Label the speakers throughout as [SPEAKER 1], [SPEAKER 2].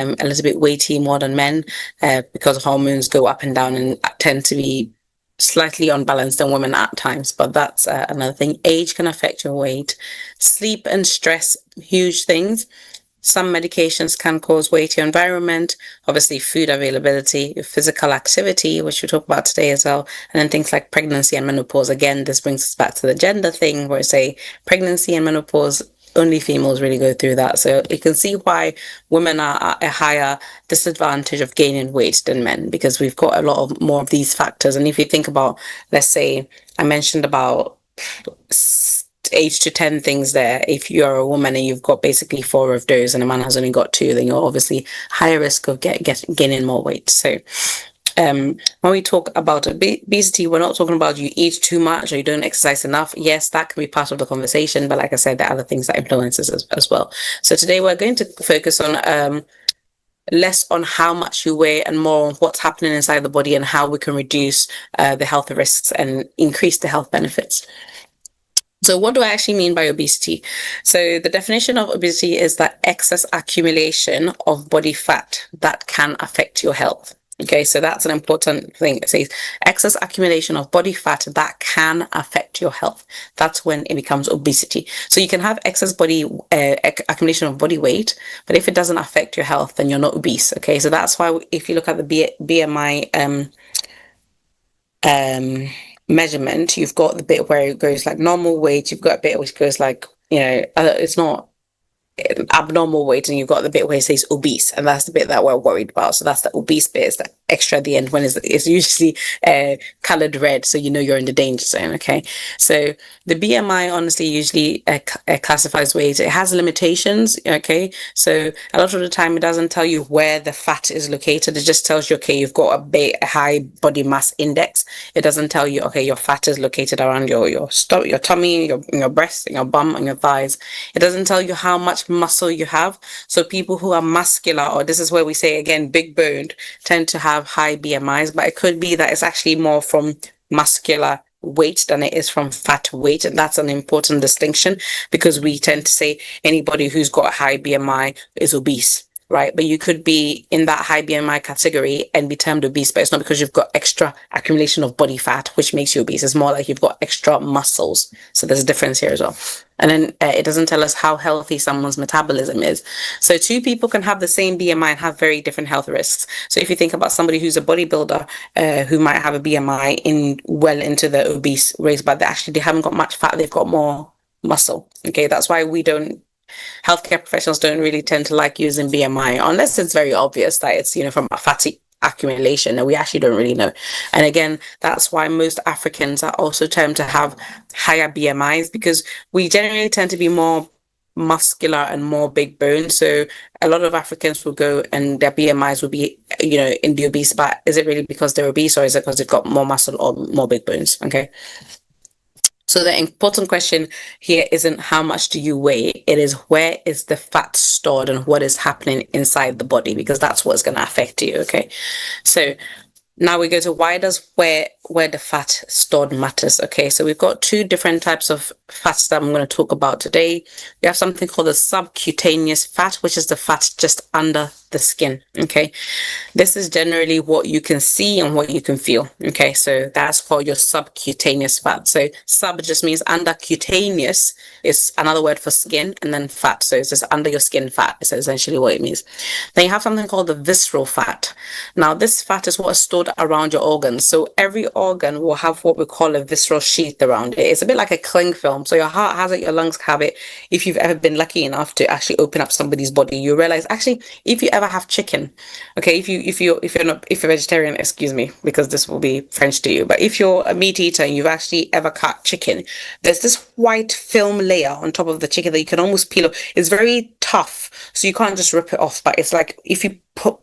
[SPEAKER 1] a little bit weighty more than men, because hormones go up and down and tend to be slightly unbalanced than women at times, but that's another thing. Age can affect your weight. Sleep and stress, huge things. Some medications can cause weighty environment, obviously food availability, physical activity, which we'll talk about today as well, and then things like pregnancy and menopause. Again, this brings us back to the gender thing where say pregnancy and menopause, only females really go through that. So you can see why women are at a higher disadvantage of gaining weight than men, because we've got a lot of more of these factors. And if you think about, let's say, I mentioned about 8 to 10 things there. If you're a woman and you've got basically 4 of those and a man has only got 2, then you're obviously higher risk of gaining more weight. So when we talk about obesity, we're not talking about you eat too much or you don't exercise enough. Yes, that can be part of the conversation, but like I said, there are other things that influences as well. So today we're going to focus on less on how much you weigh and more on what's happening inside the body and how we can reduce the health risks and increase the health benefits. So what do I actually mean by obesity? So the definition of obesity is that excess accumulation of body fat that can affect your health. Okay, so that's an important thing. It says excess accumulation of body fat that can affect your health. That's when it becomes obesity. So you can have excess body accumulation of body weight, but if it doesn't affect your health, then you're not obese. Okay, so that's why if you look at the BMI measurement, you've got the bit where it goes like normal weight, you've got a bit which goes like, it's not abnormal weight, and you've got the bit where it says obese, and that's the bit that we're worried about. So that's the obese bit, is the extra at the end when it's usually colored red, so you know you're in the danger zone. Okay, so the BMI honestly usually classifies weight. It has limitations. Okay, so a lot of the time it doesn't tell you where the fat is located. It just tells you, okay, you've got a high body mass index. It doesn't tell you, okay, your fat is located around your tummy, your breast, your bum, and your thighs. It doesn't tell you how much muscle you have. So people who are muscular, or this is where we say again big boned, tend to have high BMIs, but it could be that it's actually more from muscular weight than it is from fat weight, and that's an important distinction, because we tend to say anybody who's got a high BMI is obese, right? But you could be in that high BMI category and be termed obese, but it's not because you've got extra accumulation of body fat which makes you obese. It's more like you've got extra muscles. So there's a difference here as well. And then it doesn't tell us how healthy someone's metabolism is. So 2 people can have the same BMI and have very different health risks. So if you think about somebody who's a bodybuilder who might have a BMI well into the obese race, but they haven't got much fat, they've got more muscle. Okay, that's why healthcare professionals don't really tend to like using BMI unless it's very obvious that it's, from a fatty accumulation, and we actually don't really know. And again, that's why most Africans are also termed to have higher BMIs, because we generally tend to be more muscular and more big bone. So a lot of Africans will go and their BMIs will be, in the obese, but is it really because they're obese, or is it because they've got more muscle or more big bones? Okay. So the important question here isn't how much do you weigh, it is where is the fat stored and what is happening inside the body, because that's what's going to affect you. Okay, so now we go to why does where the fat stored matters. Okay, so we've got 2 different types of fats that I'm going to talk about today. We have something called the subcutaneous fat, which is the fat just under the skin. Okay, this is generally what you can see and what you can feel. Okay, so that's called your subcutaneous fat. So sub just means under, cutaneous is another word for skin, and then fat, so it's just under your skin fat is essentially what it means. Then you have something called the visceral fat. Now this fat is what is stored around your organs. So every organ will have what we call a visceral sheath around it. It's a bit like a cling film. So your heart has it, your lungs have it. If you've ever been lucky enough to actually open up somebody's body, you realize actually if you ever have chicken, okay, if you're vegetarian, excuse me, because this will be French to you, but if you're a meat eater and you've actually ever cut chicken, there's this white film layer on top of the chicken that you can almost peel off. It's very tough, so you can't just rip it off, but it's like if you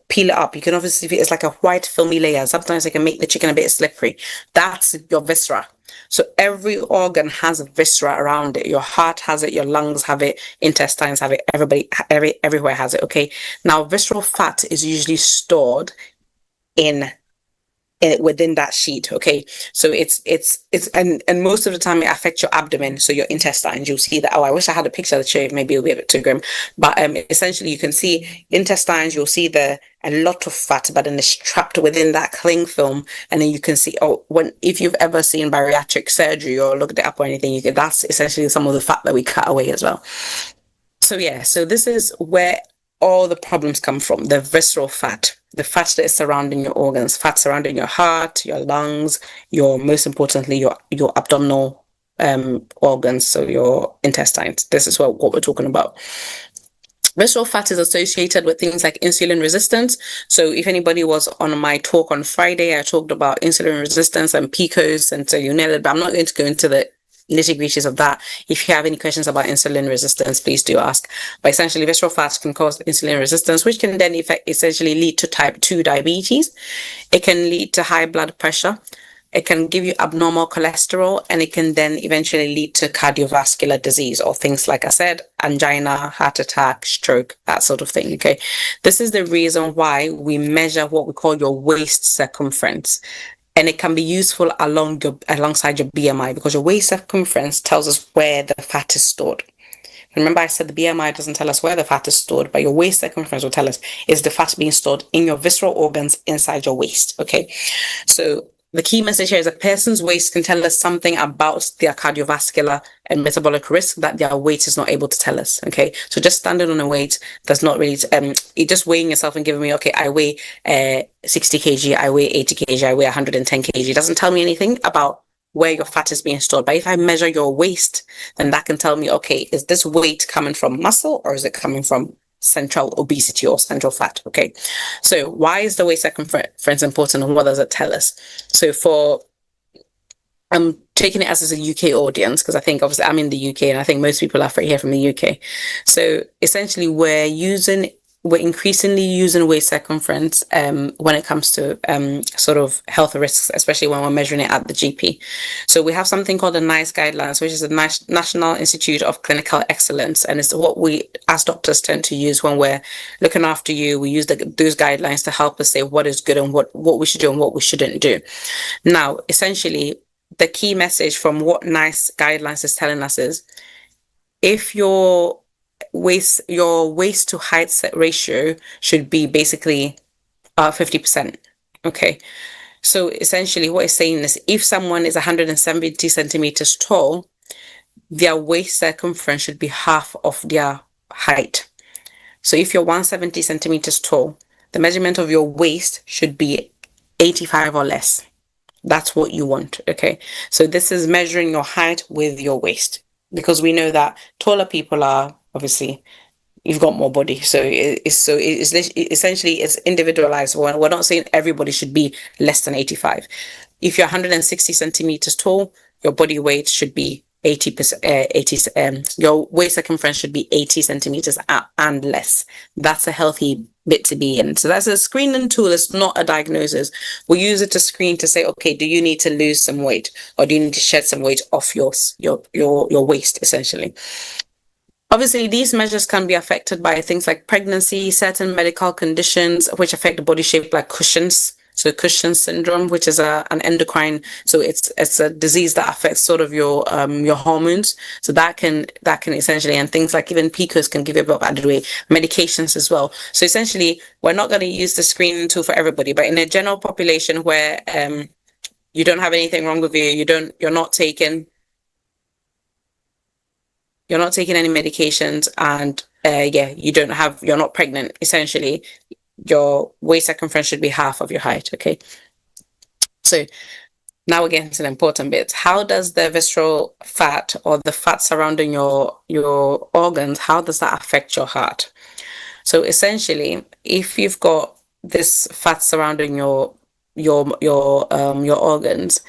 [SPEAKER 1] peel it up, you can obviously, it's like a white filmy layer. Sometimes it can make the chicken a bit slippery. That's your viscera. So every organ has a viscera around it. Your heart has it, your lungs have it, intestines have it, everywhere has it. Okay, now visceral fat is usually stored in within that sheet. Okay, so it's and most of the time it affects your abdomen, so your intestines. You'll see that. Oh, I wish I had a picture to show you. Maybe it'll be a bit too grim, but essentially you can see intestines. You'll see a lot of fat, but then it's trapped within that cling film, and then you can see, if you've ever seen bariatric surgery or looked it up or anything, that's essentially some of the fat that we cut away as well. So yeah, so this is where all the problems come from: the visceral fat, the fat that is surrounding your organs, fat surrounding your heart, your lungs, most importantly, your abdominal organs, so your intestines. This is what we're talking about. Visceral fat is associated with things like insulin resistance. So if anybody was on my talk on Friday, I talked about insulin resistance and PCOS, and so you nailed it, but I'm not going to go into the nitty-gritties of that. If you have any questions about insulin resistance, please do ask. But essentially, visceral fat can cause insulin resistance, which can then essentially lead to type 2 diabetes. It can lead to high blood pressure. It can give you abnormal cholesterol, and it can then eventually lead to cardiovascular disease, or things like I said, angina, heart attack, stroke, that sort of thing. Okay, this is the reason why we measure what we call your waist circumference. And it can be useful alongside your BMI, because your waist circumference tells us where the fat is stored. Remember, I said the BMI doesn't tell us where the fat is stored, but your waist circumference will tell us, is the fat being stored in your visceral organs inside your waist? Okay, so the key message here is a person's waist can tell us something about their cardiovascular and metabolic risk that their weight is not able to tell us. Okay, so just standing on a weight does not really, just weighing yourself and giving me, okay, I weigh 60 kg, I weigh 80 kg, I weigh 110 kg, doesn't tell me anything about where your fat is being stored. But if I measure your waist, then that can tell me, okay, is this weight coming from muscle, or is it coming from central obesity or central fat? Okay, so why is the waist circumference important, and what does it tell us? So I'm taking it as a UK audience, because I think obviously I'm in the UK, and I think most people are here from the UK. So essentially we're increasingly using waist circumference when it comes to sort of health risks, especially when we're measuring it at the GP. So we have something called the NICE guidelines, which is the National Institute of Clinical Excellence, and it's what we as doctors tend to use when we're looking after you. We use those guidelines to help us say what is good and what we should do and what we shouldn't do. Now, essentially, the key message from what NICE guidelines is telling us is, if your waist to height ratio should be basically 50%. Okay, so essentially what it's saying is, if someone is 170 centimeters tall, their waist circumference should be half of their height. So if you're 170 centimeters tall, the measurement of your waist should be 85 or less. That's what you want. Okay, so this is measuring your height with your waist, because we know that taller people are, obviously, you've got more body, so it's essentially it's individualized. We're not saying everybody should be less than 85. If you're 160 centimeters tall, your body weight should be 80%. Your waist circumference should be 80 centimeters and less. That's a healthy bit to be in. So that's a screening tool. It's not a diagnosis. We use it to screen, to say, okay, do you need to lose some weight, or do you need to shed some weight off your waist, essentially. Obviously, these measures can be affected by things like pregnancy, certain medical conditions which affect the body shape, like Cushing's. So Cushing's syndrome, which is an endocrine, so it's a disease that affects sort of your hormones. So that can essentially, and things like even PCOS can give you a bit of added weight. Medications as well. So essentially, we're not going to use the screening tool for everybody, but in a general population where you don't have anything wrong with you, you're not taking any medications, and you're not pregnant, essentially, your waist circumference should be half of your height. Okay, so now we're getting to the important bit. How does the visceral fat, or the fat surrounding your organs, how does that affect your heart? So essentially, if you've got this fat surrounding your organs,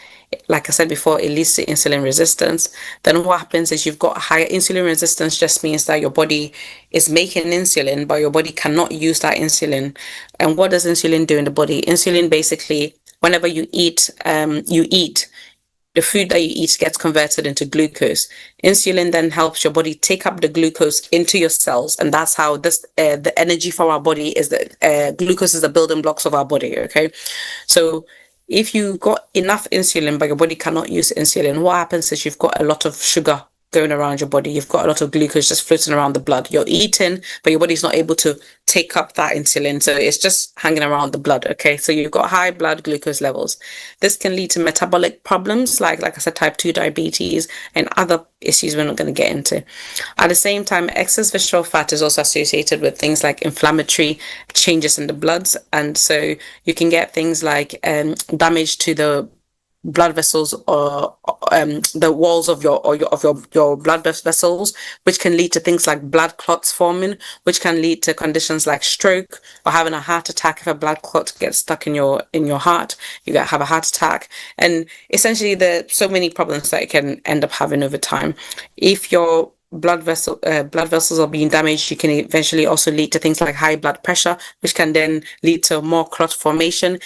[SPEAKER 1] like I said before, it leads to insulin resistance. Then what happens is, you've got higher insulin resistance. Just means that your body is making insulin, but your body cannot use that insulin. And what does insulin do in the body? Insulin, basically, whenever you eat, the food that you eat gets converted into glucose. Insulin then helps your body take up the glucose into your cells, and that's how the energy for our body is. That glucose is the building blocks of our body. Okay, so if you got enough insulin, but your body cannot use insulin, what happens is you've got a lot of sugar going around your body. You've got a lot of glucose just floating around the blood. You're eating, but your body's not able to take up that insulin. So it's just hanging around the blood. Okay. So you've got high blood glucose levels. This can lead to metabolic problems, like I said, type 2 diabetes and other issues we're not going to get into. At the same time, excess visceral fat is also associated with things like inflammatory changes in the bloods. And so you can get things like damage to the blood vessels or the walls of your blood vessels, which can lead to things like blood clots forming, which can lead to conditions like stroke or having a heart attack. If a blood clot gets stuck in your heart, you have a heart attack. And essentially there's so many problems that you can end up having over time. If your blood vessels are being damaged, you can eventually also lead to things like high blood pressure, which can then lead to more clot formation.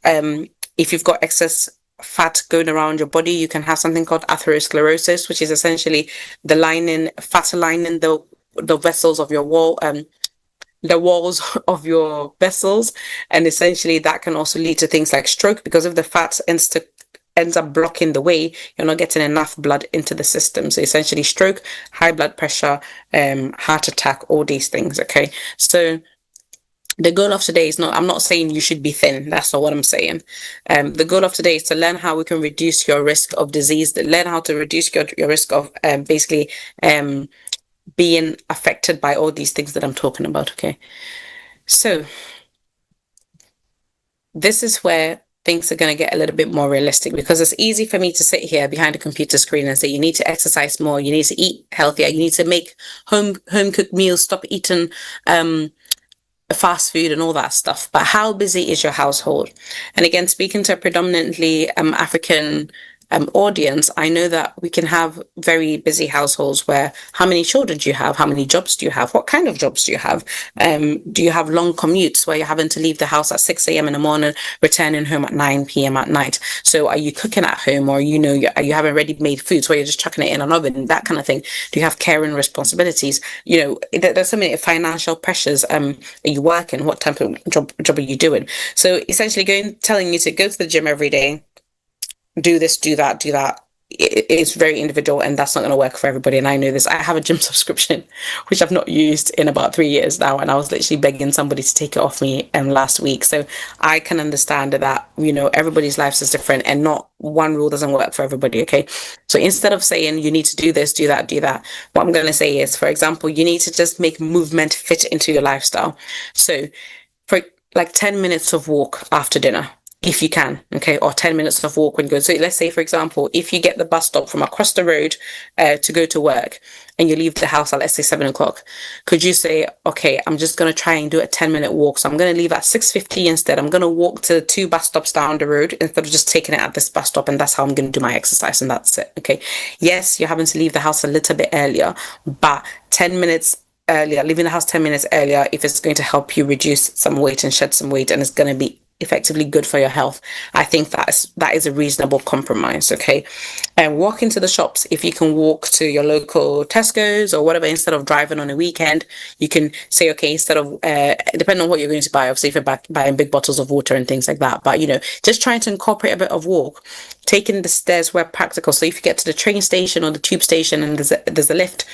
[SPEAKER 1] If you've got excess fat going around your body, you can have something called atherosclerosis, which is essentially fat lining the vessels of your wall, the walls of your vessels, and essentially that can also lead to things like stroke, because if the fat ends up blocking the way, you're not getting enough blood into the system. So essentially stroke, high blood pressure, heart attack, all these things. Okay, so the goal of today is I'm not saying you should be thin. That's not what I'm saying. The goal of today is to learn how we can reduce your risk of disease, learn how to reduce your risk of basically being affected by all these things that I'm talking about. Okay. So this is where things are going to get a little bit more realistic, because it's easy for me to sit here behind a computer screen and say, you need to exercise more, you need to eat healthier, you need to make home cooked meals, stop eating, fast food and all that stuff. But how busy is your household? And again, speaking to a predominantly African audience, I know that we can have very busy households where how many children do you have? How many jobs do you have? What kind of jobs do you have? Do you have long commutes where you're having to leave the house at 6 a.m. in the morning, returning home at 9 p.m. at night? So are you cooking at home, or are you having ready-made foods where you're just chucking it in an oven, that kind of thing? Do you have caring responsibilities? There's so many financial pressures. Are you working? What type of job are you doing? So essentially telling you to go to the gym every day, do this, do that, it's very individual, and that's not going to work for everybody. And I know this. I have a gym subscription, which I've not used in about 3 years now, and I was literally begging somebody to take it off me last week. So I can understand that, everybody's lives is different, and not one rule doesn't work for everybody. Okay. So instead of saying you need to do this, do that, what I'm going to say is, for example, you need to just make movement fit into your lifestyle. So for like 10 minutes of walk after dinner, if you can, okay, or 10 minutes of walk when you go. So let's say, for example, if you get the bus stop from across the road to go to work, and you leave the house at, let's say, 7 o'clock, could you say, okay, I'm just going to try and do a 10-minute walk. So I'm going to leave at 6:50 instead. I'm going to walk to 2 bus stops down the road instead of just taking it at this bus stop. And that's how I'm going to do my exercise. And that's it. Okay. Yes, you're having to leave the house a little bit earlier, but 10 minutes earlier, leaving the house 10 minutes earlier, if it's going to help you reduce some weight and shed some weight, and it's going to be effectively good for your health, I think that is a reasonable compromise. Okay. And walk into the shops. If you can walk to your local Tesco's or whatever, instead of driving on a weekend, you can say, okay, instead of depending on what you're going to buy, obviously if you're buying big bottles of water and things like that, but just trying to incorporate a bit of walk, taking the stairs where practical. So if you get to the train station or the tube station and there's a lift,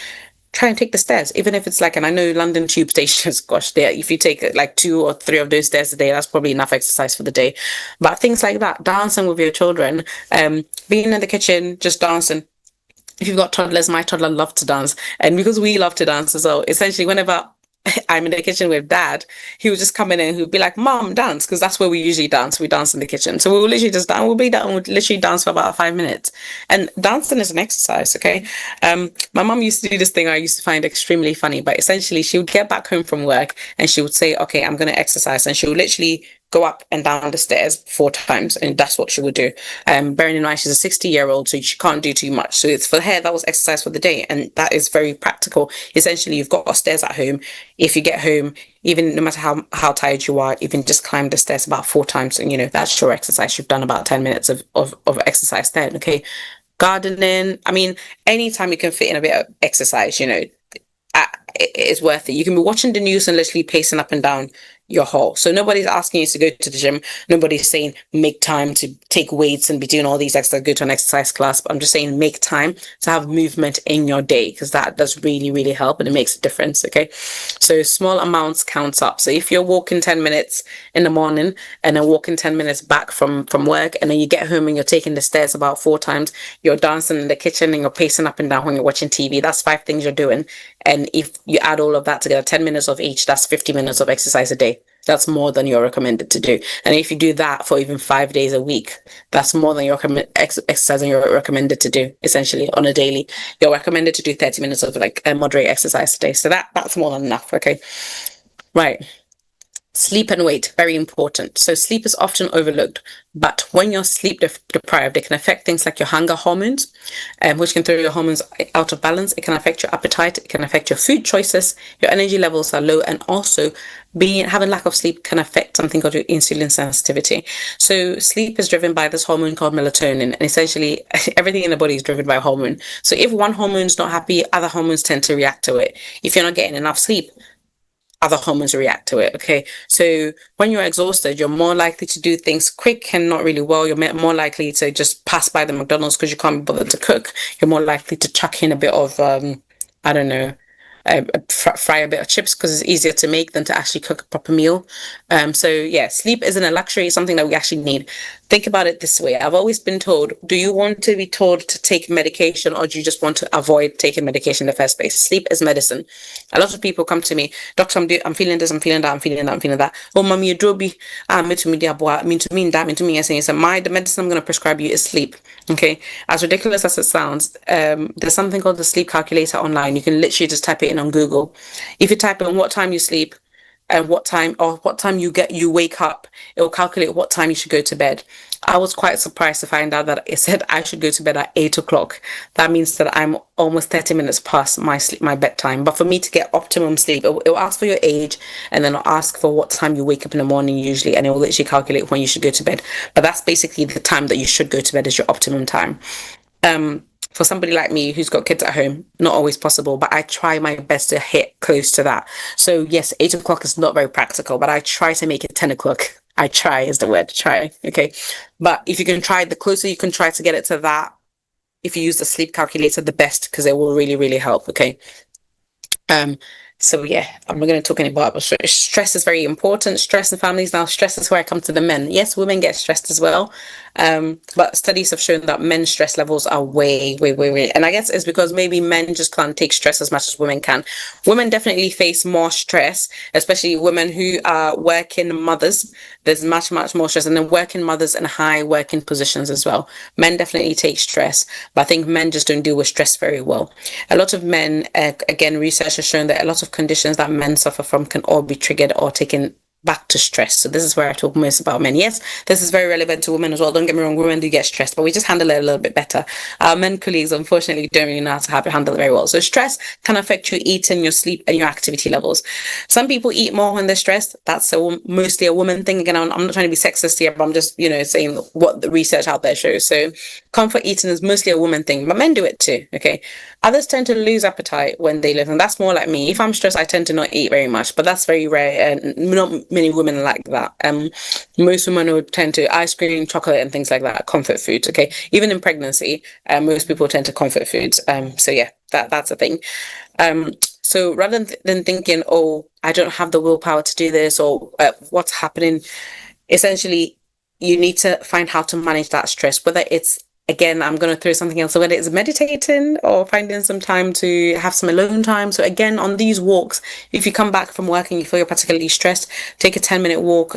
[SPEAKER 1] try and take the stairs, even if it's like, and I know London tube stations, gosh, if you take like 2 or 3 of those stairs a day, that's probably enough exercise for the day. But things like that, dancing with your children, being in the kitchen, just dancing. If you've got toddlers, my toddler loves to dance. And because we love to dance as well, essentially whenever I'm in the kitchen with dad, he would just come in and he'd be like, Mom, dance, because that's where we usually dance. We dance in the kitchen. So we will literally just dance. We'll literally dance for about 5 minutes. And dancing is an exercise, okay? My mom used to do this thing I used to find extremely funny, but essentially she would get back home from work and she would say, okay, I'm going to exercise. And she would literally go up and down the stairs 4 times, and that's what she would do. Bearing in mind she's a 60-year-old, so she can't do too much. So it's for her, that was exercise for the day, and that is very practical. Essentially, you've got stairs at home. If you get home, even no matter how tired you are, even just climb the stairs about 4 times, and that's your exercise. You've done about 10 minutes of exercise then. Okay, gardening. I mean, anytime you can fit in a bit of exercise, it's worth it. You can be watching the news and literally pacing up and down your whole. So nobody's asking you to go to the gym. Nobody's saying make time to take weights and be doing all these exercises, go to an exercise class. But I'm just saying make time to have movement in your day, because that does really, really help and it makes a difference. Okay. So small amounts counts up. So if you're walking 10 minutes in the morning and then walking 10 minutes back from work, and then you get home and you're taking the stairs about 4 times, you're dancing in the kitchen and you're pacing up and down when you're watching TV, that's 5 things you're doing. And if you add all of that together, 10 minutes of each, that's 50 minutes of exercise a day. That's more than you're recommended to do. And if you do that for even 5 days a week, that's more than you're exercising you're recommended to do, essentially, on a daily. You're recommended to do 30 minutes of like a moderate exercise a day. So that's more than enough. Okay. Right. Sleep and weight, very important. So sleep is often overlooked, but when you're sleep deprived, it can affect things like your hunger hormones, which can throw your hormones out of balance. It can affect your appetite. It can affect your food choices. Your energy levels are low, and also having lack of sleep can affect something called your insulin sensitivity. So sleep is driven by this hormone called melatonin, and essentially everything in the body is driven by a hormone. So if one hormone is not happy, other hormones tend to react to it. If you're not getting enough sleep, other hormones react to it. Okay. So when you're exhausted, you're more likely to do things quick and not really well. You're more likely to just pass by the McDonald's because you can't be bothered to cook. You're more likely to chuck in a bit of, I don't know, fry a bit of chips because it's easier to make than to actually cook a proper meal. So yeah, sleep isn't a luxury. It's something that we actually need. Think about it this way. I've always been told, do you want to be told to take medication, or do you just want to avoid taking medication in the first place? Sleep is medicine. A lot of people come to me, doctor, I'm feeling this, I'm feeling that, I'm feeling that, I'm feeling that. Oh, mommy, you drobi. Me to me, the medicine I'm going to prescribe you is sleep. Okay. As ridiculous as it sounds, there's something called the sleep calculator online. You can literally just type it in on Google. If you type in what time you sleep, and what time you wake up, it will calculate what time you should go to bed. I was quite surprised to find out that it said I should go to bed at 8 o'clock. That means that I'm almost 30 minutes past my bedtime. But for me to get optimum sleep, it will ask for your age, and then it'll ask for what time you wake up in the morning usually, and it will literally calculate when you should go to bed. But that's basically the time that you should go to bed is your optimum time. For somebody like me who's got kids at home, not always possible, but I try my best to hit close to that. So yes, 8 o'clock is not very practical, but I try to make it 10 o'clock. I try is the word, try. Okay. But if you can try, the closer you can try to get it to that, if you use the sleep calculator, the best, because it will really, really help. Okay. So yeah, I'm not going to talk any more about stress is very important. Stress in families. Now, stress is where I come to the men. Yes, women get stressed as well. But studies have shown that men's stress levels are way. And I guess it's because maybe men just can't take stress as much as women can. Women definitely face more stress, especially women who are working mothers. There's much more stress, and then working mothers in high working positions as well. Men definitely take stress, but I think men just don't deal with stress very well. A lot of men, again, research has shown that a lot of conditions that men suffer from can all be triggered or taken back to stress. So this is where I talk most about men. Yes, this is very relevant to women as well. Don't get me wrong, women do get stressed, but we just handle it a little bit better. Our men colleagues, unfortunately, don't really know how to handle it very well. So stress can affect your eating, your sleep, and your activity levels. Some people eat more when they're stressed. That's mostly a woman thing. Again, I'm not trying to be sexist here, but I'm just, saying what the research out there shows. So comfort eating is mostly a woman thing, but men do it too. Okay. Others tend to lose appetite when they live, and that's more like me. If I'm stressed, I tend to not eat very much, but that's very rare, and not many women like that. Most women would tend to ice cream, chocolate, and things like that, comfort foods. Okay, even in pregnancy, most people tend to comfort foods. So yeah, that's a thing. So rather than thinking, oh, I don't have the willpower to do this, or what's happening, essentially, you need to find how to manage that stress, whether it's, again, I'm going to throw something else. So whether it's meditating or finding some time to have some alone time. So again, on these walks, if you come back from work and you feel you're particularly stressed, take a 10-minute walk.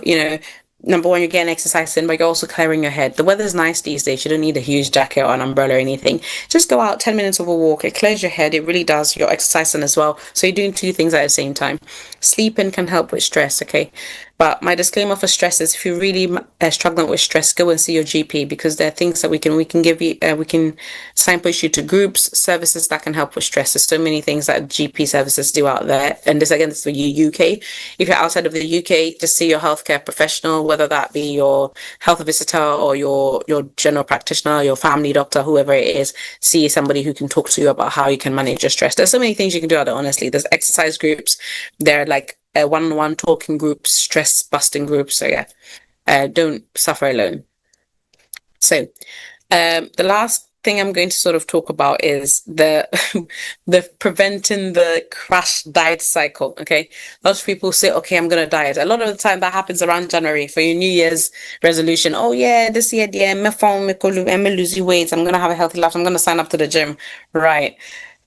[SPEAKER 1] Number one, you're getting exercise in, but you're also clearing your head. The weather's nice these days. You don't need a huge jacket or an umbrella or anything. Just go out 10 minutes of a walk. It clears your head. It really does. You're exercising as well. So you're doing 2 things at the same time. Sleeping can help with stress, okay? But my disclaimer for stress is, if you're really struggling with stress, go and see your GP, because there are things that we can give you. We can signpost you to groups, services that can help with stress. There's so many things that GP services do out there. And this is for you, UK. If you're outside of the UK, just see your healthcare professional, whether that be your health visitor or your general practitioner, your family doctor, whoever it is. See somebody who can talk to you about how you can manage your stress. There's so many things you can do out there, honestly. There's exercise groups. There are like one-on-one talking groups, stress busting groups. So yeah, don't suffer alone. So the last thing I'm going to sort of talk about is the the preventing the crash diet cycle. Okay, lots of people say, okay, I'm gonna diet. A lot of the time that happens around January for your New Year's resolution. Oh yeah, this year, yeah, I'm losing weight. I'm gonna have a healthy life. I'm gonna sign up to the gym. Right.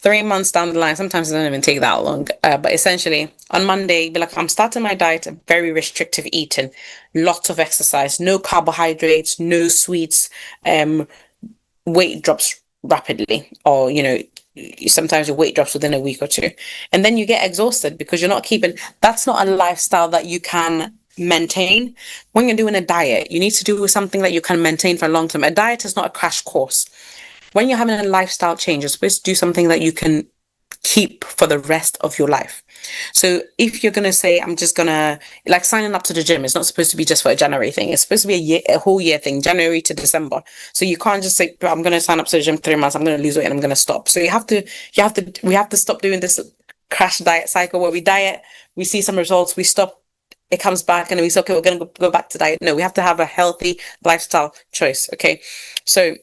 [SPEAKER 1] 3 months down the line, sometimes it doesn't even take that long. But essentially, on Monday, be like, I'm starting my diet, very restrictive eating, lots of exercise, no carbohydrates, no sweets, weight drops rapidly, or sometimes your weight drops within a week or two, and then you get exhausted because you're not keeping. That's not a lifestyle that you can maintain. When you're doing a diet, you need to do something that you can maintain for a long term. A diet is not a crash course. When you're having a lifestyle change, you're supposed to do something that you can keep for the rest of your life. So if you're gonna say, I'm just gonna, like, signing up to the gym, it's not supposed to be just for a January thing. It's supposed to be a whole year thing, January to December. So you can't just say, I'm gonna sign up to the gym 3 months, I'm gonna lose weight and I'm gonna stop. So we have to stop doing this crash diet cycle where we diet, we see some results, we stop, it comes back, and we say, okay, we're gonna go back to diet. No, we have to have a healthy lifestyle choice. Okay, so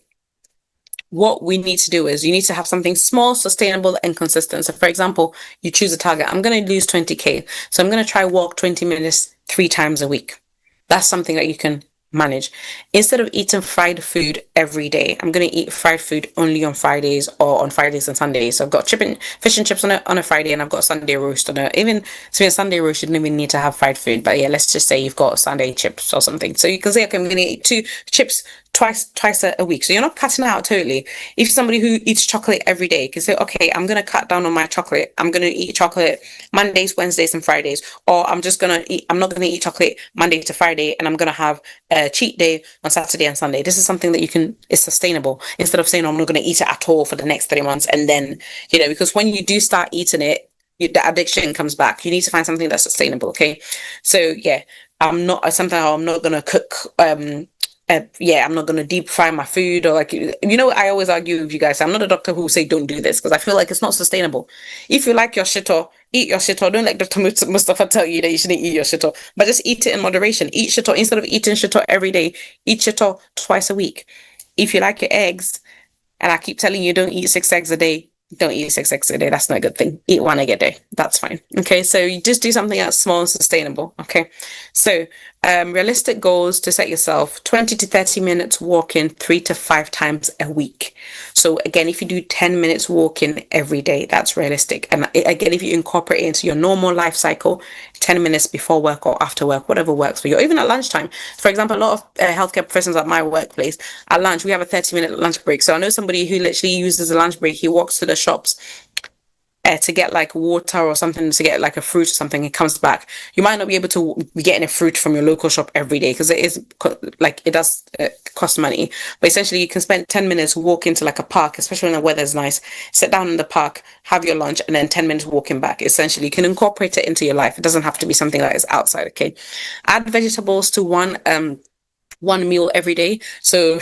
[SPEAKER 1] what we need to do is you need to have something small, sustainable, and consistent. So for example, you choose a target. I'm going to lose 20K. So I'm going to try walk 20 minutes 3 times a week. That's something that you can manage. Instead of eating fried food every day, I'm going to eat fried food only on Fridays, or on Fridays and Sundays. So I've got fish and chips on a Friday, and I've got Sunday roast on a, even so, a Sunday roast, you don't even need to have fried food. But yeah, let's just say you've got Sunday chips or something. So you can say, okay, I'm going to eat 2 chips twice a week. So you're not cutting out totally. If somebody who eats chocolate every day can say, okay, I'm going to cut down on my chocolate. I'm going to eat chocolate Mondays, Wednesdays, and Fridays. Or I'm not going to eat chocolate Monday to Friday, and I'm going to have a cheat day on Saturday and Sunday. This is something that is sustainable, instead of saying, oh, I'm not going to eat it at all for the next 3 months. And then, because when you do start eating it, the addiction comes back. You need to find something that's sustainable. Okay. So yeah, I'm not going to cook, I'm not going to deep fry my food, or I always argue with you guys. I'm not a doctor who will say don't do this, because I feel like it's not sustainable. If you like your shito, eat your shito. Don't let Dr. Mustafa tell you that you shouldn't eat your shito, but just eat it in moderation. Eat shito instead of eating shito every day. Eat shito twice a week. If you like your eggs, and I keep telling you don't eat 6 eggs a day, don't eat 6 eggs a day. That's not a good thing. Eat 1 egg a day. That's fine. Okay. So you just do something that's small and sustainable. Okay. So realistic goals to set yourself: 20 to 30 minutes walking 3 to 5 times a week. So again, if you do 10 minutes walking every day, that's realistic. And again, if you incorporate it into your normal life cycle, 10 minutes before work or after work, whatever works for you, or even at lunchtime. For example, a lot of healthcare professionals at my workplace, at lunch, we have a 30-minute lunch break. So I know somebody who literally uses a lunch break. He walks to the shops to get like water or something, to get like a fruit or something. He comes back. You might not be able to be getting a fruit from your local shop every day, because it does cost money. But essentially, you can spend 10 minutes walking to like a park, especially when the weather's nice. Sit down in the park, have your lunch, and then 10 minutes walking back. Essentially, you can incorporate it into your life. It doesn't have to be something that is outside. Okay, add vegetables to one meal every day. So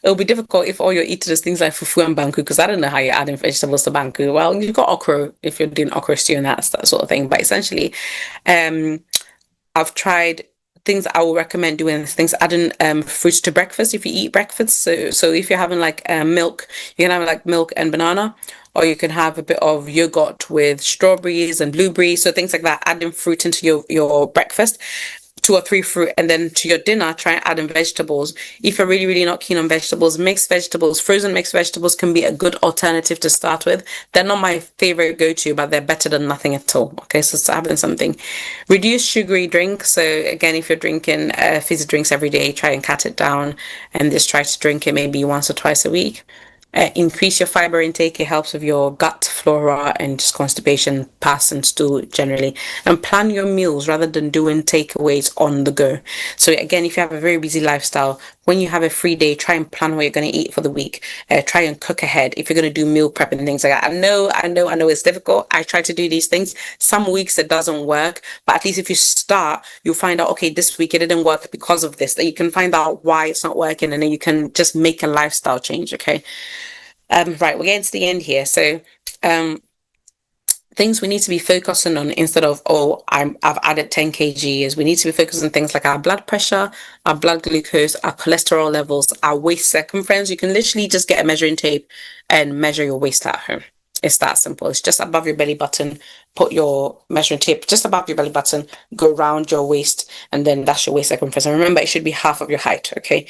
[SPEAKER 1] it'll be difficult if all you're eating is things like fufu and banku, because I don't know how you're adding vegetables to banku. Well, you've got okra if you're doing okra stew and that sort of thing. But essentially, I've tried things I will recommend doing, things adding fruits to breakfast if you eat breakfast. So if you're having like milk, you can have like milk and banana, or you can have a bit of yogurt with strawberries and blueberries. So things like that, adding fruit into your breakfast. 2 or 3 fruit, and then to your dinner, try and add in vegetables. If you're really, really not keen on vegetables, mixed vegetables, frozen mixed vegetables can be a good alternative to start with. They're not my favorite go-to, but they're better than nothing at all. Okay, so start having something. Reduce sugary drinks. So again, if you're drinking fizzy drinks every day, try and cut it down, and just try to drink it maybe once or twice a week. Increase your fiber intake. It helps with your gut flora and just constipation, pass and stool generally. And plan your meals rather than doing takeaways on the go. So again, if you have a very busy lifestyle, when you have a free day, try and plan what you're going to eat for the week. Try and cook ahead if you're going to do meal prep and things like that. I know it's difficult. I try to do these things. Some weeks it doesn't work, but at least if you start, you'll find out, okay, this week it didn't work because of this. That you can find out why it's not working, and then you can just make a lifestyle change. Okay. Right, we're getting to the end here. So things we need to be focusing on instead of, I've added 10 kg, we need to be focusing on things like our blood pressure, our blood glucose, our cholesterol levels, our waist circumference. You can literally just get a measuring tape and measure your waist at home. It's that simple. It's just above your belly button. Put your measuring tape just above your belly button, go around your waist, and then that's your waist circumference. And remember, it should be half of your height, okay?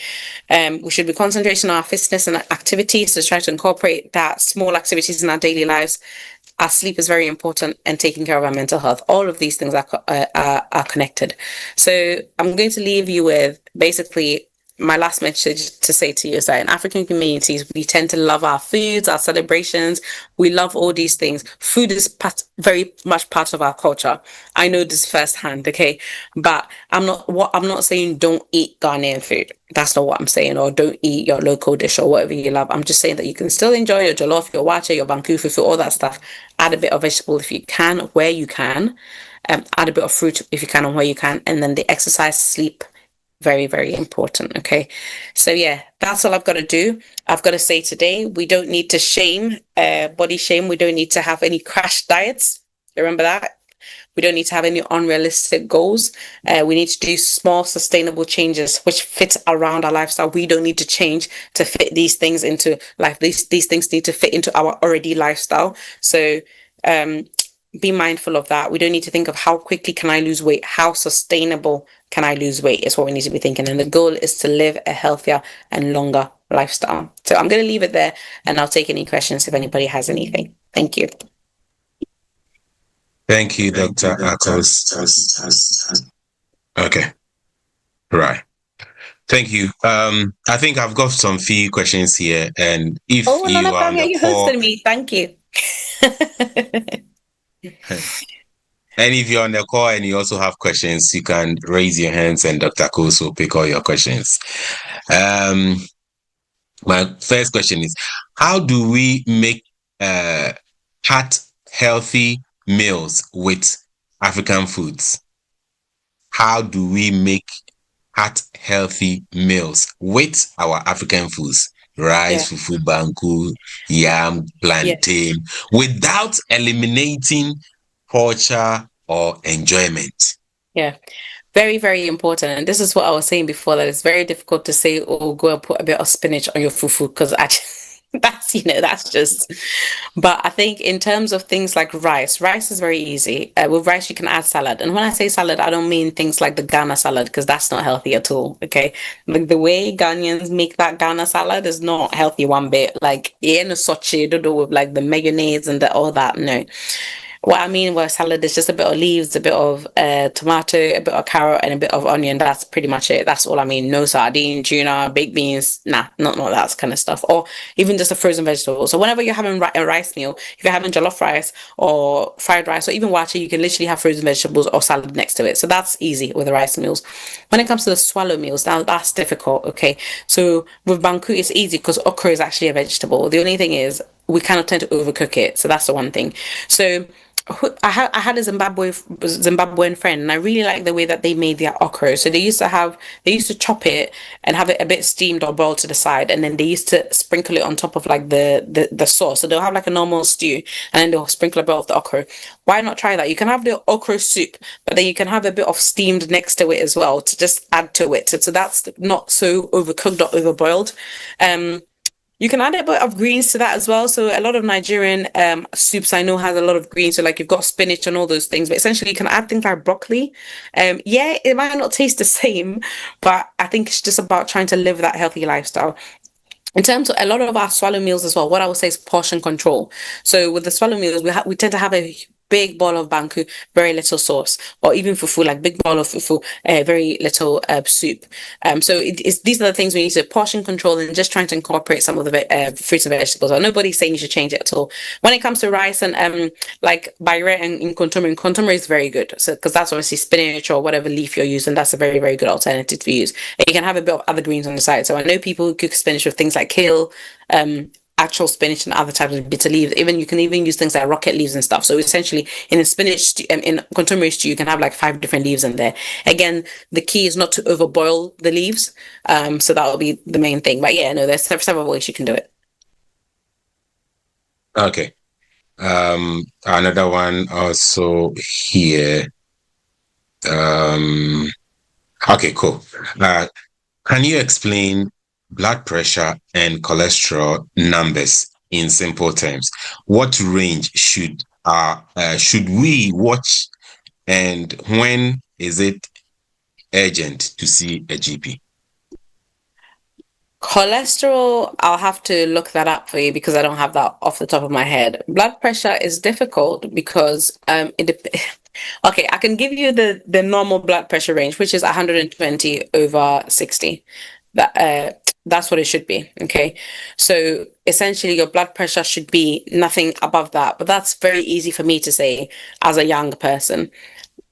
[SPEAKER 1] We should be concentrating on our fitness and activities, so try to incorporate that small activities in our daily lives. Our sleep is very important, and taking care of our mental health. All of these things are connected. So I'm going to leave you with basically my last message to say to you is that in African communities, we tend to love our foods, our celebrations. We love all these things. Food is very much part of our culture. I know this firsthand, okay? But I'm not saying don't eat Ghanaian food. That's not what I'm saying, or don't eat your local dish or whatever you love. I'm just saying that you can still enjoy your jollof, your wache, your banku fufu, all that stuff. Add a bit of vegetable if you can, where you can. Add a bit of fruit if you can and where you can. And then the exercise, sleep, very, very important. Okay. So yeah, that's all I've got to do. I've got to say today, we don't need to body shame. We don't need to have any crash diets. Remember that? We don't need to have any unrealistic goals. We need to do small, sustainable changes which fit around our lifestyle. We don't need to change to fit these things into life. These things need to fit into our already lifestyle. So be mindful of that. We don't need to think of how quickly can I lose weight? How sustainable can I lose weight is what we need to be thinking. And the goal is to live a healthier and longer lifestyle. So I'm going to leave it there, and I'll take any questions if anybody has anything. Thank you.
[SPEAKER 2] Thank you, Dr. Akos. Okay. Right. Thank you. I think I've got some few questions here, and if you are on the call,
[SPEAKER 1] me. Thank you.
[SPEAKER 2] And if you're on the call and you also have questions, you can raise your hands and Dr. Akos will pick all your questions. My first question is, how do we make heart-healthy meals with African foods? How do we make heart-healthy meals with our African foods? Rice, fufu, banku, yam, plantain, without eliminating culture or enjoyment?
[SPEAKER 1] Yeah, very, very important. And this is what I was saying before, that it's very difficult to say, oh, go and put a bit of spinach on your fufu, because that's just, but I think in terms of things like rice is very easy. With rice, you can add salad. And when I say salad, I don't mean things like the Ghana salad, because that's not healthy at all. Okay. Like the way Ghanaians make that Ghana salad is not healthy one bit. Like, with like the mayonnaise and all that. No. What I mean by salad is just a bit of leaves, a bit of tomato, a bit of carrot, and a bit of onion. That's pretty much it. That's all I mean. No sardine, tuna, baked beans. Nah, not that kind of stuff. Or even just a frozen vegetable. So whenever you're having a rice meal, if you're having jollof rice or fried rice or even wache, you can literally have frozen vegetables or salad next to it. So that's easy with the rice meals. When it comes to the swallow meals, now that's difficult. Okay, so with banku, it's easy because okra is actually a vegetable. The only thing is we kind of tend to overcook it. So that's the one thing. So I had a Zimbabwean friend, and I really like the way that they made their okra. So they used to chop it and have it a bit steamed or boiled to the side, and then they used to sprinkle it on top of like the sauce. So they'll have like a normal stew, and then they'll sprinkle a bit of the okra. Why not try that? You can have the okra soup, but then you can have a bit of steamed next to it as well to just add to it. So that's not so overcooked or overboiled. You can add a bit of greens to that as well. So a lot of Nigerian soups I know has a lot of greens. So like you've got spinach and all those things, but essentially you can add things like broccoli. Yeah, it might not taste the same, but I think it's just about trying to live that healthy lifestyle. In terms of a lot of our swallow meals as well, what I would say is portion control. So with the swallow meals, we tend to have a big bowl of banku, very little sauce, or even fufu, like big bowl of fufu, very little soup. So these are the things we need to portion control and just trying to incorporate some of the fruits and vegetables. Or nobody's saying you should change it at all. When it comes to rice and like bayre and kontomire is very good. So because that's obviously spinach or whatever leaf you're using, that's a very, very good alternative to use. And you can have a bit of other greens on the side. So I know people who cook spinach with things like kale, actual spinach and other types of bitter leaves. You can even use things like rocket leaves and stuff. So essentially in a spinach stew, in kontomire stew, you can have like 5 different leaves in there. Again, the key is not to overboil the leaves. So that will be the main thing. But yeah, no, there's several ways you can do it.
[SPEAKER 2] Okay. Another one also here. Okay, cool. Can you explain blood pressure and cholesterol numbers in simple terms? What range should we watch, and when is it urgent to see a GP?
[SPEAKER 1] Cholesterol, I'll have to look that up for you because I don't have that off the top of my head. Blood pressure is difficult because okay, I can give you the normal blood pressure range, which is 120/60. That's what it should be. Okay. So essentially your blood pressure should be nothing above that. But that's very easy for me to say as a young person.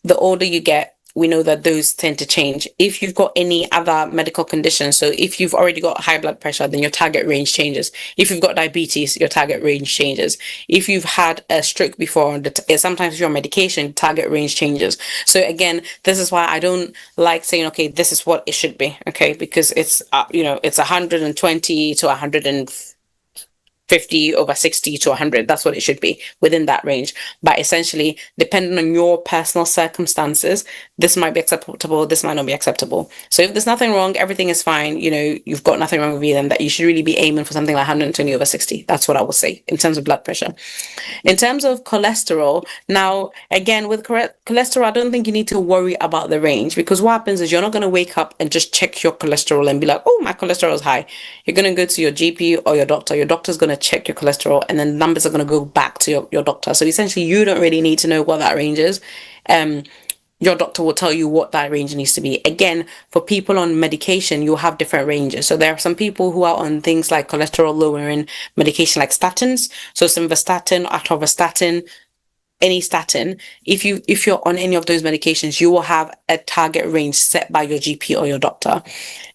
[SPEAKER 1] The older you get, we know that those tend to change. If you've got any other medical conditions, so if you've already got high blood pressure, then your target range changes. If you've got diabetes, your target range changes. If you've had a stroke before, sometimes your medication target range changes. So again, this is why I don't like saying, okay, this is what it should be, okay, because it's it's 120 to 150/60 to 100. That's what it should be, within that range. But essentially, depending on your personal circumstances, this might be acceptable, this might not be acceptable. So if there's nothing wrong, everything is fine, you've got nothing wrong with you, then that you should really be aiming for something like 120/60. That's what I would say in terms of blood pressure. In terms of cholesterol, now again with cholesterol, I don't think you need to worry about the range, because what happens is you're not going to wake up and just check your cholesterol and be like, oh, my cholesterol is high. You're going to go to your GP or your doctor. Your doctor's going to check your cholesterol, and then numbers are going to go back to your doctor. So essentially, you don't really need to know what that range is. Your doctor will tell you what that range needs to be. Again, for people on medication, you'll have different ranges. So there are some people who are on things like cholesterol lowering medication like statins. So simvastatin, atorvastatin, any statin. If you're on any of those medications, you will have a target range set by your GP or your doctor.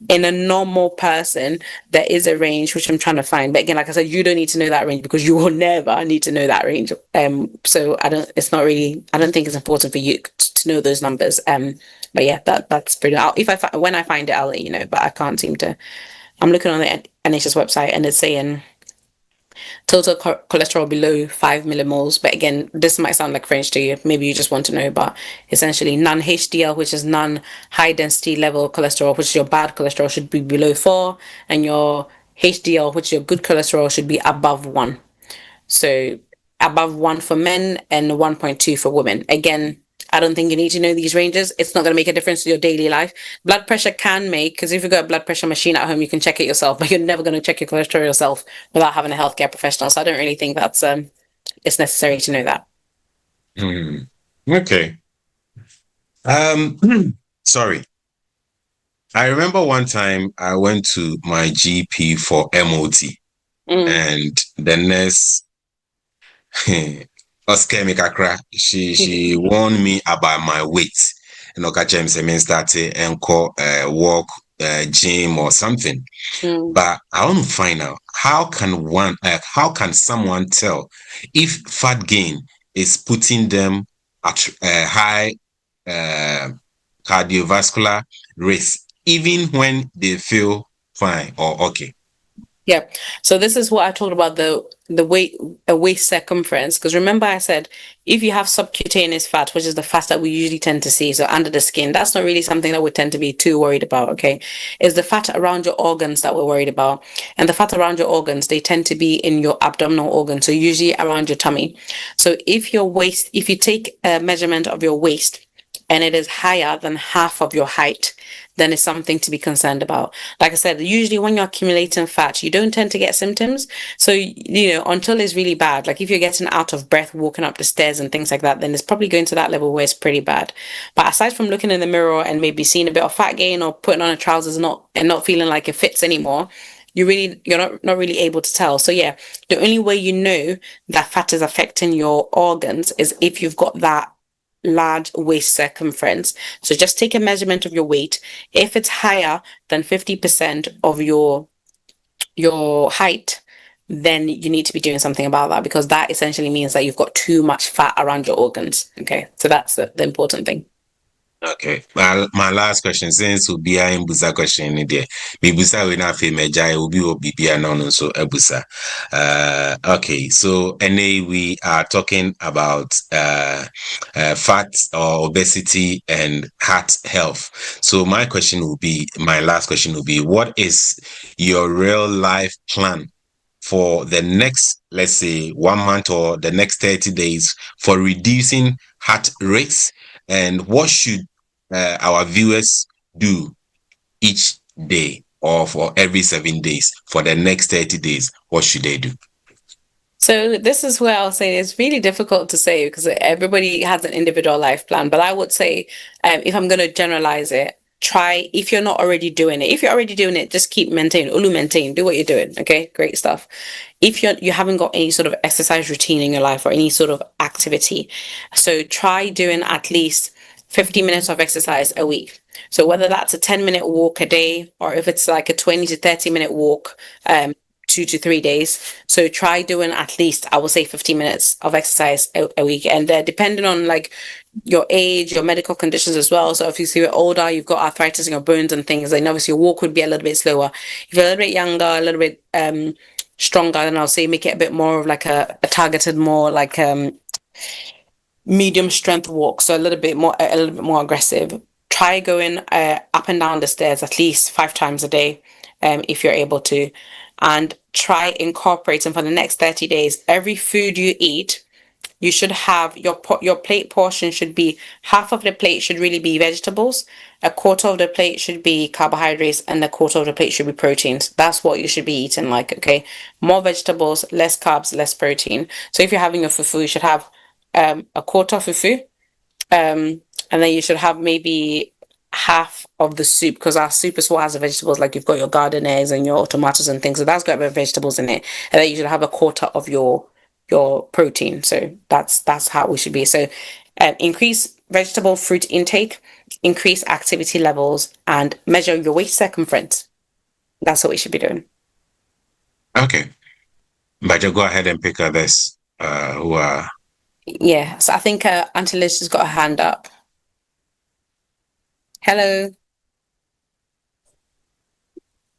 [SPEAKER 1] In a normal person, there is a range which I'm trying to find. But again, like I said, you don't need to know that range because you will never need to know that range. So I don't think it's important for you to know those numbers. But yeah, that's pretty. When I find it, I'll let you know. But I can't seem to. I'm looking on the NHS website and it's saying total cholesterol below 5 millimoles. But again, this might sound like French to you. Maybe you just want to know, but essentially non-HDL, which is non-high density level cholesterol, which is your bad cholesterol, should be below 4, and your HDL, which is your good cholesterol, should be above 1. So above 1 for men and 1.2 for women. Again, I don't think you need to know these ranges. It's not going to make a difference to your daily life. Blood pressure can make, because if you've got a blood pressure machine at home, you can check it yourself, but you're never going to check your cholesterol yourself without having a healthcare professional. So I don't really think that's it's necessary to know that.
[SPEAKER 2] Okay. Sorry. I remember one time I went to my GP for MOT, and the nurse she warned me about my weight. And I started and walk gym or something. But I want to find out how can someone tell if fat gain is putting them at high cardiovascular risk, even when they feel fine or okay?
[SPEAKER 1] Yeah. So this is what I talked about, the waist circumference. Because remember I said, if you have subcutaneous fat, which is the fat that we usually tend to see, so under the skin, that's not really something that we tend to be too worried about, okay? It's the fat around your organs that we're worried about. And the fat around your organs, they tend to be in your abdominal organs, so usually around your tummy. So if you take a measurement of your waist and it is higher than half of your height, then it's something to be concerned about. Like I said, usually when you're accumulating fat, you don't tend to get symptoms. So, until it's really bad, like if you're getting out of breath, walking up the stairs and things like that, then it's probably going to that level where it's pretty bad. But aside from looking in the mirror and maybe seeing a bit of fat gain or putting on a trousers and not feeling like it fits anymore, you're not really able to tell. So yeah, the only way you know that fat is affecting your organs is if you've got that large waist circumference. So just take a measurement of your weight. If it's higher than 50% of your height, then you need to be doing something about that, because that essentially means that you've got too much fat around your organs. Okay, so that's the important thing.
[SPEAKER 2] Okay. My last question, since we'll be in Busa question in there. Me Busa we not feel Jai will be no so Busa. Okay, so we are talking about fat or obesity and heart health. So my last question will be, what is your real life plan for the next, let's say, 1 month or the next 30 days for reducing heart rates? And what should our viewers do each day or for every 7 days for the next 30 days? What should they do?
[SPEAKER 1] So this is where I'll say it's really difficult to say because everybody has an individual life plan. But I would say, if I'm going to generalize it, try, if you're not already doing it. If you're already doing it, just keep maintain, do what you're doing. Okay, great stuff. If you haven't got any sort of exercise routine in your life or any sort of activity, so try doing at least 50 minutes of exercise a week. So whether that's a 10-minute walk a day or if it's like a 20 to 30-minute walk, 2 to 3 days. So try doing at least, I would say, 15 minutes of exercise a week. And depending on like your age, your medical conditions as well. So if you're older, you've got arthritis in your bones and things, then obviously your walk would be a little bit slower. If you're a little bit younger, a little bit stronger, then I'll say make it a bit more of like a targeted, more like medium strength walk. So a little bit more aggressive. Try going up and down the stairs at least 5 times a day, if you're able to, and try incorporating for the next 30 days. Every food you eat, you should have your plate portion should be half of the plate should really be vegetables, a quarter of the plate should be carbohydrates, and a quarter of the plate should be proteins. That's what you should be eating. Like, okay, more vegetables, less carbs, less protein. So if you're having a fufu, you should have a quarter fufu, and then you should have maybe half of the soup, because our soup is what has the vegetables, like you've got your garden eggs and your tomatoes and things, so that's got a bit of vegetables in it, and then you should have a quarter of your protein. So that's how we should be. So increase vegetable fruit intake, increase activity levels, and measure your waist circumference. That's what we should be doing.
[SPEAKER 2] Okay, but you go ahead and pick others who are.
[SPEAKER 1] Yeah, so I think Auntie Liz has got a hand up. Hello.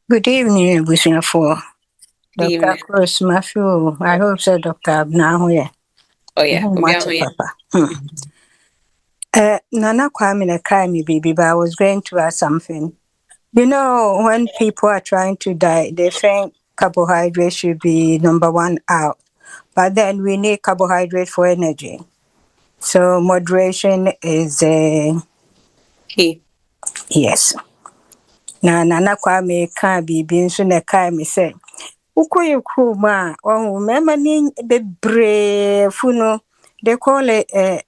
[SPEAKER 3] Good evening, Bushinafor. Dr. Chris Matthew. I hope so, Dr. Abnahoye.
[SPEAKER 1] Oh, yeah.
[SPEAKER 3] Papa. Nana Kwame Nakami, baby, but I was going to ask something. You know, when people are trying to diet, they think carbohydrates should be number one out. But then we need carbohydrate for energy. So moderation is
[SPEAKER 1] key.
[SPEAKER 3] Yes. Na Nana Kwame can't be being so Nakami said. Ukoye kuma mema bebre funo, they call it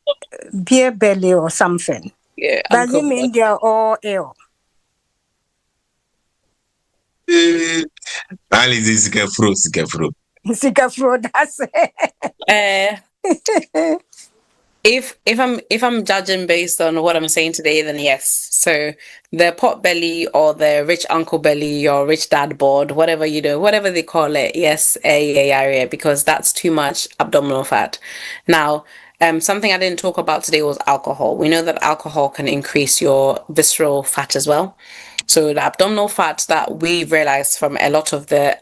[SPEAKER 3] beer belly or something.
[SPEAKER 1] Yeah.
[SPEAKER 3] Does it mean they are all ill?
[SPEAKER 2] Ali is Sikafro.
[SPEAKER 3] Sikafro, that's
[SPEAKER 1] it. If I'm judging based on what I'm saying today, then yes. So the pot belly or the rich uncle belly or rich dad bod, whatever whatever they call it, yes, because that's too much abdominal fat. Now, something I didn't talk about today was alcohol. We know that alcohol can increase your visceral fat as well. So the abdominal fat that we've realized from a lot of the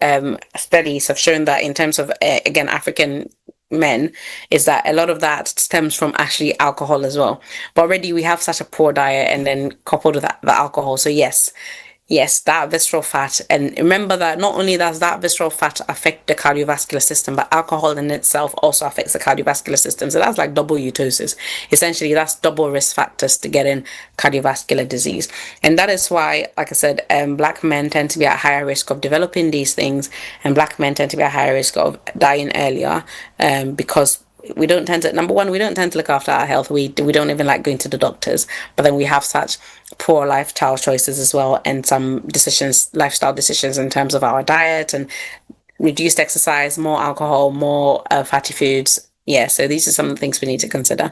[SPEAKER 1] studies have shown that in terms of, again, African men, is that a lot of that stems from actually alcohol as well. But already we have such a poor diet, and then coupled with that, the alcohol. So yes, that visceral fat. And remember that not only does that visceral fat affect the cardiovascular system, but alcohol in itself also affects the cardiovascular system. So that's like double utosis. Essentially, that's double risk factors to getting cardiovascular disease. And that is why, like I said, black men tend to be at higher risk of developing these things, and black men tend to be at higher risk of dying earlier, because we don't tend to, number one, we don't tend to look after our health. We don't even like going to the doctors, but then we have such poor lifestyle choices as well, and some lifestyle decisions in terms of our diet and reduced exercise, more alcohol, more fatty foods. Yeah, so these are some of the things we need to consider.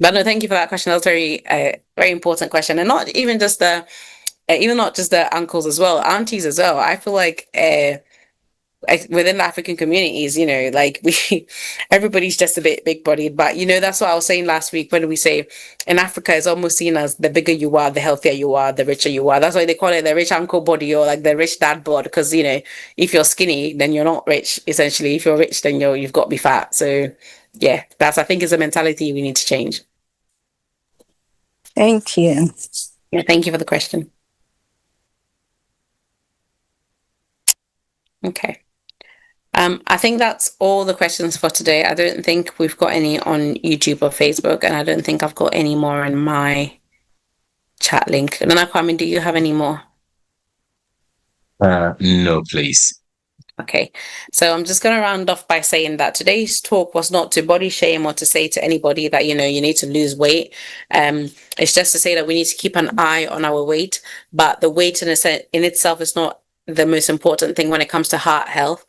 [SPEAKER 1] But no, thank you for that question. That was very important question, and not even just the uncles as well, aunties as well. I feel like within the African communities, you know, like everybody's just a bit big bodied. But, you know, that's what I was saying last week when we say in Africa, it's almost seen as the bigger you are, the healthier you are, the richer you are. That's why they call it the rich uncle body or like the rich dad bod. Because, you know, if you're skinny, then you're not rich, essentially. If you're rich, then you've got to be fat. So, yeah, I think, is a mentality we need to change.
[SPEAKER 3] Thank you.
[SPEAKER 1] Yeah, thank you for the question. Okay. I think that's all the questions for today. I don't think we've got any on YouTube or Facebook, and I don't think I've got any more in my chat link. Nana Kwame, do you have any more?
[SPEAKER 2] No, please.
[SPEAKER 1] Okay, so I'm just going to round off by saying that today's talk was not to body shame or to say to anybody that, you know, you need to lose weight. It's just to say that we need to keep an eye on our weight, but the weight in itself is not the most important thing when it comes to heart health.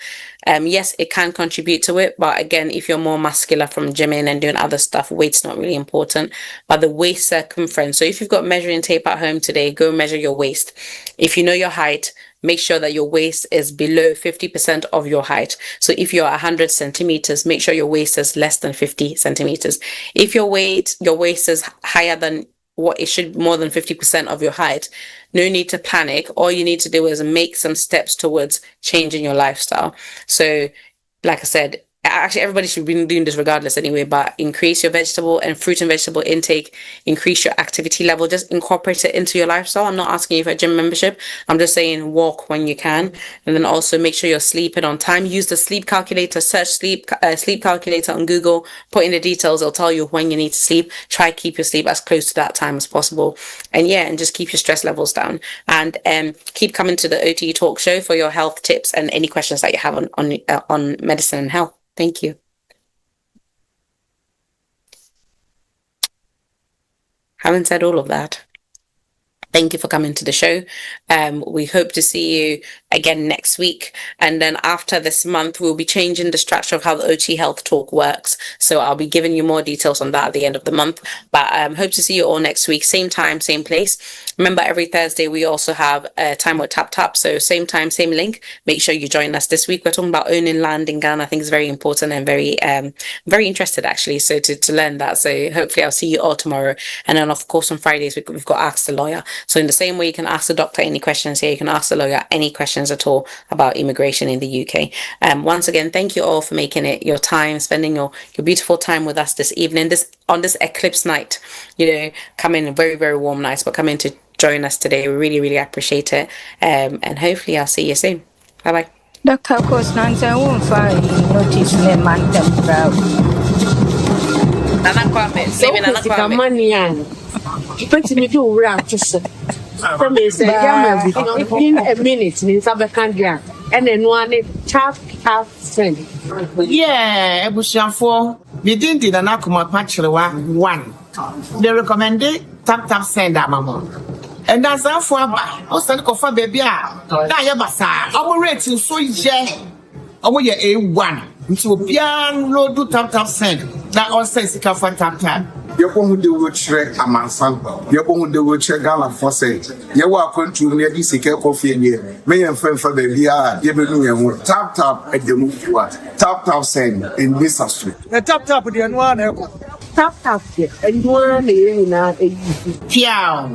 [SPEAKER 1] Yes, it can contribute to it, but again, if you're more muscular from gymming and doing other stuff, weight's not really important. But the waist circumference, so if you've got measuring tape at home today, go measure your waist. If you know your height, make sure that your waist is below 50% of your height. So if you're 100 centimeters, make sure your waist is less than 50 centimeters. If your waist is higher than what it should, more than 50% of your height, no need to panic. All you need to do is make some steps towards changing your lifestyle. So, like I said, actually everybody should be doing this regardless anyway, but increase your vegetable and fruit and vegetable intake, increase your activity level, just incorporate it into your lifestyle. I'm not asking you for a gym membership. I'm just saying walk when you can. And then also make sure you're sleeping on time. Use the sleep calculator, search sleep calculator on Google, put in the details. It'll tell you when you need to sleep. Try to keep your sleep as close to that time as possible. And yeah, and just keep your stress levels down. And keep coming to the OTE talk show for your health tips and any questions that you have on medicine and health. Thank you. Having said all of that, thank you for coming to the show. We hope to see you again next week. And then after this month, we'll be changing the structure of how the OT Health Talk works. So I'll be giving you more details on that at the end of the month. But hope to see you all next week. Same time, same place. Remember, every Thursday, we also have time with Taptap. So same time, same link. Make sure you join us this week. We're talking about owning land in Ghana. I think it's very important and very interested, actually, so to learn that. So hopefully I'll see you all tomorrow. And then, of course, on Fridays, we've got Ask the Lawyer. So in the same way you can ask the doctor any questions here, you can ask the lawyer any questions at all about immigration in the UK. Once again, thank you all for making it your time, spending your beautiful time with us this evening, on this eclipse night. You know, come in very, very warm nights, but come in to join us today. We really, really appreciate it. And hopefully I'll see you soon. Bye-bye.
[SPEAKER 3] Dr. Akosua won't find notice me man them proud.
[SPEAKER 1] Nana Kwame, say Nana Kwame.
[SPEAKER 4] But me do rap just from me say in a minute in Sabakandia and then one Taptap Send.
[SPEAKER 5] Yeah, ebusiafo we didn't Nana Kuma Pachlewa one. They recommended Taptap Send amamo. And that's how for also for baby. Now you basa. Our rating so yeah. Our year A1. Into pian road do Taptap Send. That also is for Taptap.
[SPEAKER 6] Yɛbɔ de wɔkyerɛ amansan yɛbɔ de wɔkyerɛ Ghana for say yɛwɔ akwantu ne yɛde sika kɔfie nie me yɛn fɛnfa baabi a yɛbɛnu yɛn ho tap ɛdɛmu fuwa Taptap Send in this street
[SPEAKER 5] The tap de no ana ɛkɔ
[SPEAKER 4] Taptap and one na
[SPEAKER 5] piao.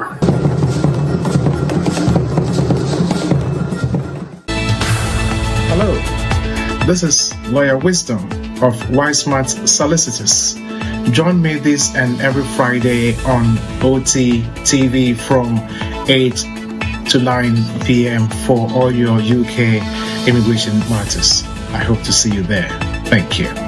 [SPEAKER 7] Hello, this is Lawyer Wisdom of Wise-Smart Solicitors. Join me this and every Friday on OT TV from 8 to 9 p.m. for all your UK immigration matters. I hope to see you there. Thank you.